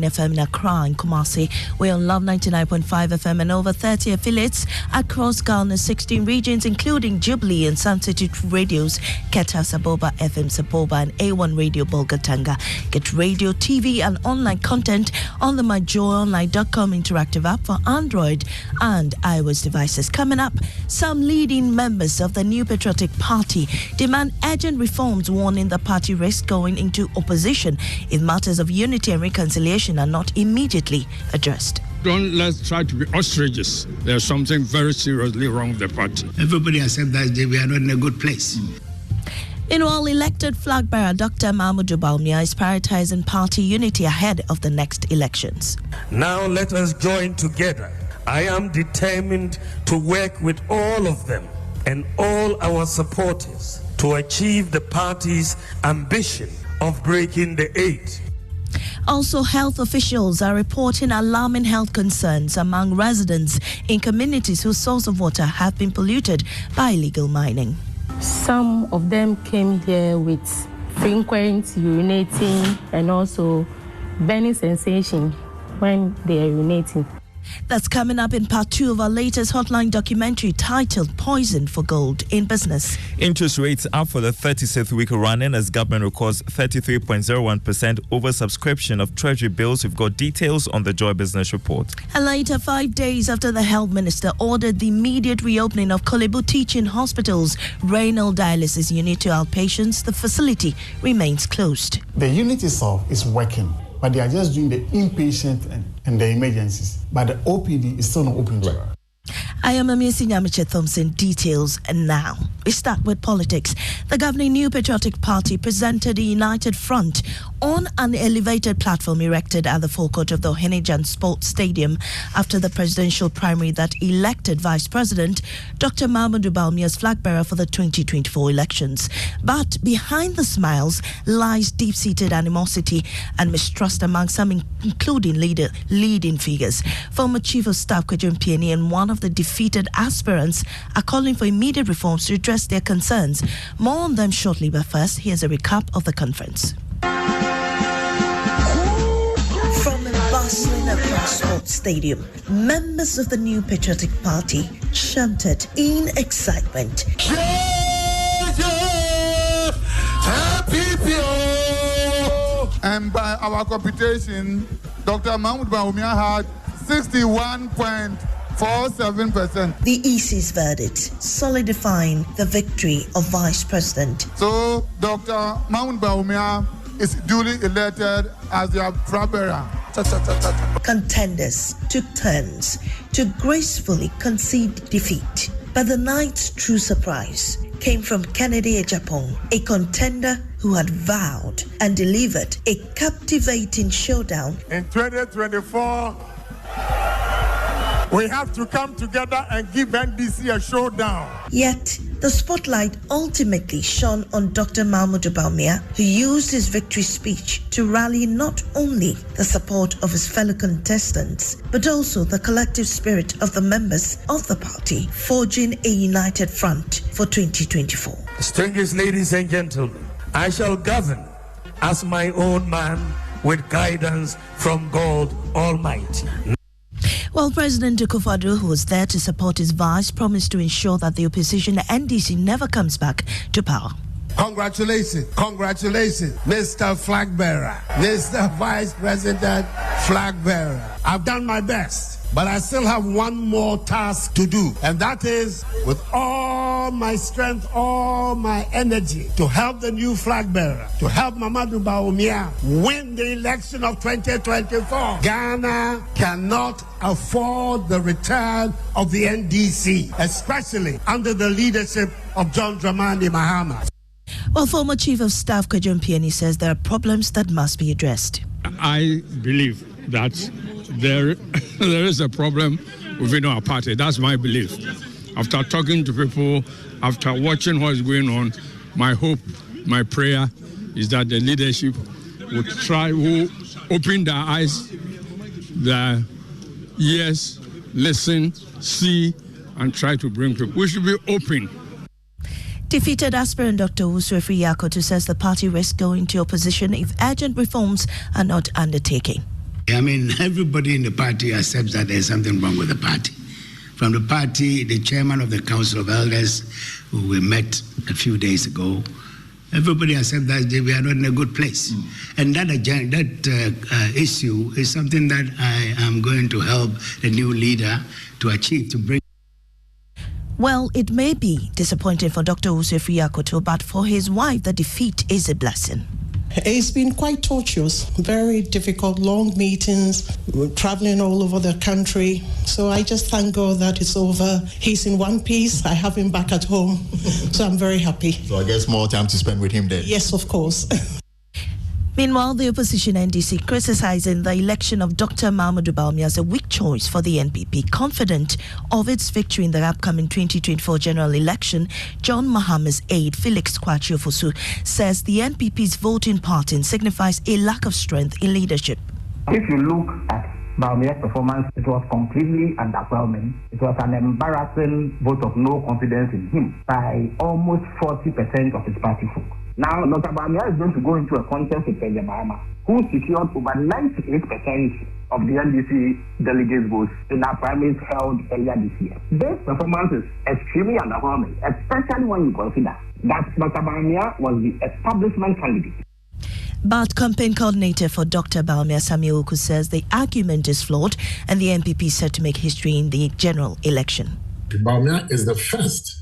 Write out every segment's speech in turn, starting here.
FM in Accra and Kumasi. We're on Love 99.5 FM and over 30 affiliates across Ghana's 16 regions, including Jubilee and Substitute Radios, Keta Saboba FM Saboba and A1 Radio Bolgatanga. Get radio, TV and online content on the myjoyonline.com interactive app for Android and iOS devices. Coming up, some leading members of the New Patriotic Party demand urgent reforms, warning the party risks going into opposition if matters of unity and reconciliation are not immediately addressed. Let's try to be ostriches. There's something very seriously wrong with the party. Everybody accepts that we are not in a good place. Meanwhile, elected flag bearer Dr. Mahmoud Bawumia is prioritizing party unity ahead of the next elections. Now let us join together. I am determined to work with all of them and all our supporters to achieve the party's ambition of breaking the 8. Also, health officials are reporting alarming health concerns among residents in communities whose source of water have been polluted by illegal mining. Some of them came here with frequent urinating and also burning sensation when they are urinating. That's coming up in part 2 of our latest Hotline documentary titled Poison for Gold in Business. Interest rates up for the 36th week running as government records 33.01% oversubscription of treasury bills. We've got details on the Joy Business Report. And later, 5 days after the health minister ordered the immediate reopening of Kolebu Teaching Hospital's renal dialysis unit to outpatients, the facility remains closed. The unit itself is working, but they are just doing the inpatient and the emergencies. But the OPD is still not open to her. I am Amiesi Nyamiche Thompson. Details now. We start with politics. The governing New Patriotic Party presented a united front on an elevated platform erected at the forecourt of the Ohenijan Sports Stadium after the presidential primary that elected Vice President Dr. Mahmoud Bawumia's flag bearer for the 2024 elections. But behind the smiles lies deep-seated animosity and mistrust among some, including leading figures. Former Chief of Staff Kwadwo Mpiani and one of the defeated aspirants are calling for immediate reforms to address their concerns. More on them shortly, but first, here's a recap of the conference. From a bustling Accra Sports Stadium, members of the New Patriotic Party chanted in excitement. And by our computation, Dr. Mahmoud Bawumia had 61.47%. The EC's verdict solidifying the victory of Vice President. So Dr. Mahmoud Bawumia is duly elected as their flag bearer. Contenders took turns to gracefully concede defeat. But the night's true surprise came from Kennedy Ejapong, a contender who had vowed and delivered a captivating showdown. In 2024, we have to come together and give NDC a showdown. Yet, the spotlight ultimately shone on Dr. Mahmoud Bawumia, who used his victory speech to rally not only the support of his fellow contestants, but also the collective spirit of the members of the party, forging a united front for 2024. Distinguished ladies and gentlemen, I shall govern as my own man with guidance from God Almighty. Well, President Akufo-Addo, who was there to support his vice, promised to ensure that the opposition NDC never comes back to power. Congratulations, Mr. Flag Bearer, Mr. Vice President Flag Bearer. I've done my best, but I still have one more task to do, and that is with all my strength, all my energy to help the new flag bearer, to help Mahmoud Bawumia win the election of 2024. Ghana cannot afford the return of the NDC, especially under the leadership of John Dramani Mahama. Well, former Chief of Staff Kwadwo Mpiani says there are problems that must be addressed. I believe that there is a problem within our party. That's my belief. After talking to people, after watching what's going on, my hope, my prayer is that the leadership will open their eyes, their ears, listen, see, and try to bring people. We should be open. Defeated aspirant Dr. Usrefi Yakotu says the party risks going to opposition if urgent reforms are not undertaken. I mean, everybody in the party accepts that there's something wrong with the party. From the party, the chairman of the Council of Elders, who we met a few days ago, everybody accepts that we are not in a good place. And that issue is something that I am going to help the new leader to achieve, to bring. Well, it may be disappointing for Dr. Usefri Akoto, but for his wife, the defeat is a blessing. It's been quite tortuous, very difficult, long meetings, traveling all over the country. So I just thank God that it's over. He's in one piece. I have him back at home. So I'm very happy. So I guess more time to spend with him then. Yes, of course. Meanwhile, the opposition NDC criticizing the election of Dr. Mahamudu Bawumia as a weak choice for the NPP. Confident of its victory in the upcoming 2024 general election, John Mahama's aide, Felix Kwachiofosu, says the NPP's voting pattern signifies a lack of strength in leadership. If you look at Bawumia's performance, it was completely underwhelming. It was an embarrassing vote of no confidence in him by almost 40% of his party folk. Now, Dr. Bawumia is going to go into a contest with President Mahama, who secured over 98% of the NDC delegates' votes in our primaries held earlier this year. This performance is extremely underwhelming, especially when you consider that Dr. Bawumia was the establishment candidate. But campaign coordinator for Dr. Bawumia, Samuel Oku, says the argument is flawed and the NPP is set to make history in the general election. Bawumia is the first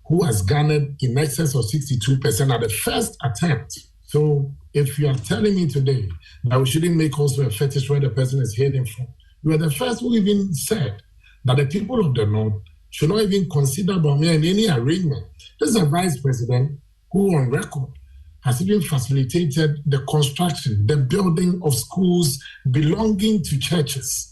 who has garnered in excess of 62% at the first attempt. So if you are telling me today that we shouldn't make also a fetish where the person is hailing from, you are the first who even said that the people of the North should not even consider Bawumia in any arrangement. This is a vice president who on record has even facilitated the construction, the building of schools belonging to churches.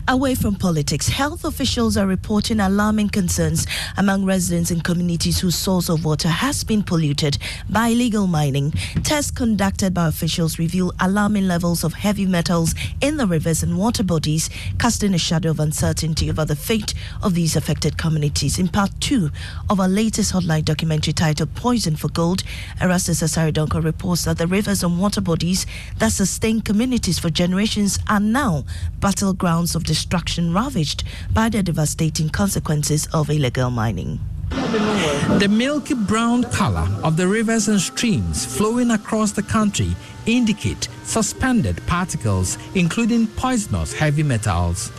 Away from politics, health officials are reporting alarming concerns among residents and communities whose source of water has been polluted by illegal mining. Tests conducted by officials reveal alarming levels of heavy metals in the rivers and water bodies, casting a shadow of uncertainty over the fate of these affected communities. In part 2 of our latest Hotline documentary titled Poison for Gold, Erastus Asaridonko reports that the rivers and water bodies that sustain communities for generations are now battlegrounds of destruction ravaged by the devastating consequences of illegal mining. The milky brown color of the rivers and streams flowing across the country indicate suspended particles, including poisonous heavy metals.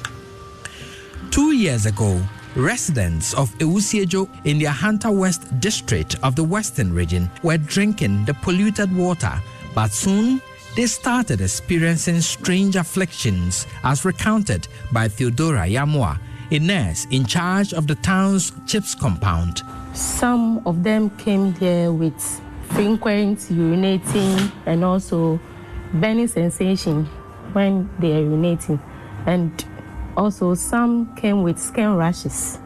2 years ago, residents of Ewusiejo in the Ahanta West district of the Western region were drinking the polluted water, but soon they started experiencing strange afflictions, as recounted by Theodora Yamwa, a nurse in charge of the town's CHIPS compound. Some of them came here with frequent urinating and also burning sensation when they are urinating, and also some came with skin rashes.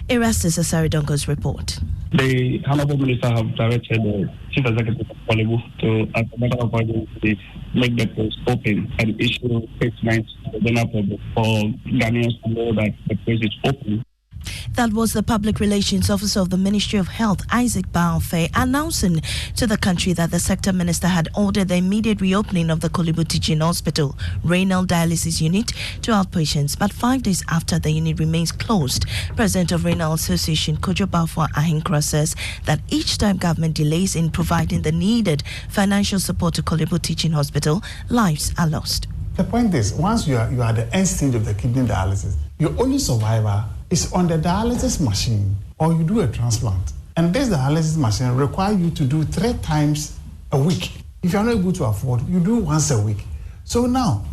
Erastus Asaridonko's report. The Honorable Minister have directed the Chief Executive of Polibu to, as a matter of urgency, make the place open and issue statements to the general public for Ghanaians to know that the place is open. That was the Public Relations Officer of the Ministry of Health, Isaac Baofe, announcing to the country that the sector minister had ordered the immediate reopening of the Kolibu Teaching Hospital renal dialysis unit to outpatients. But 5 days after the unit remains closed, President of Renal Association Kojo Bafwa Ahinkra says that each time government delays in providing the needed financial support to Kolibu Teaching Hospital, lives are lost. The point is, once you are at the end stage of the kidney dialysis, your only survivor is on the dialysis machine, or you do a transplant. And this dialysis machine requires you to do 3 times a week. If you're not able to afford, you do once a week. So now,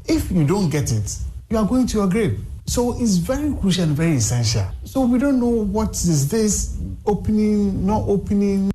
if you don't get it, you are going to your grave. So it's very crucial and very essential. So we don't know what is this, opening, not opening.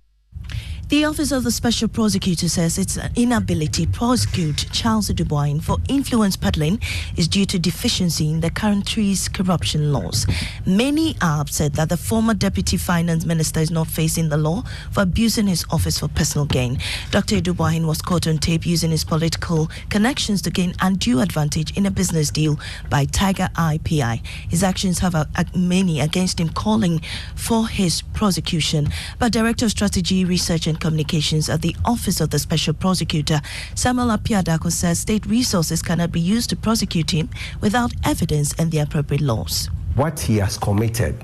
The Office of the Special Prosecutor says its inability to prosecute Charles Dubois for influence peddling is due to deficiency in the country's corruption laws. Many are upset that the former Deputy Finance Minister is not facing the law for abusing his office for personal gain. Dr. Dubois was caught on tape using his political connections to gain undue advantage in a business deal by Tiger IPI. His actions have many against him calling for his prosecution. But Director of Strategy, Research and communications at the Office of the Special Prosecutor, Samuel Apiadako, says state resources cannot be used to prosecute him without evidence and the appropriate laws. What he has committed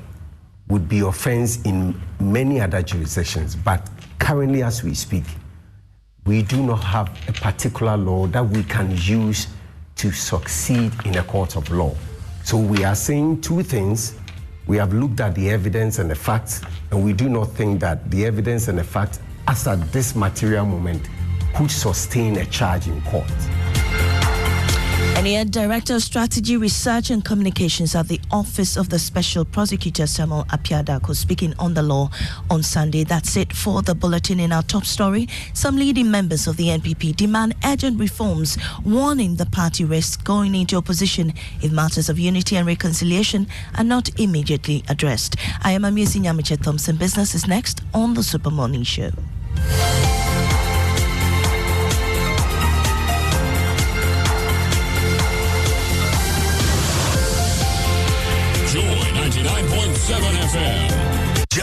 would be offense in many other jurisdictions, but currently as we speak, we do not have a particular law that we can use to succeed in a court of law. So we are saying two things. We have looked at the evidence and the facts, and we do not think that the evidence and the facts, as at this material moment, could sustain a charge in court. And yet, Director of Strategy, Research and Communications at the Office of the Special Prosecutor, Samuel Apiadako, speaking on the law on Sunday. That's it for the bulletin. In our top story, some leading members of the NPP demand urgent reforms, warning the party risks going into opposition if matters of unity and reconciliation are not immediately addressed. I am Amiesi Nyamiche Thompson. Business is next on the Super Morning Show. Joy 99.7 FM.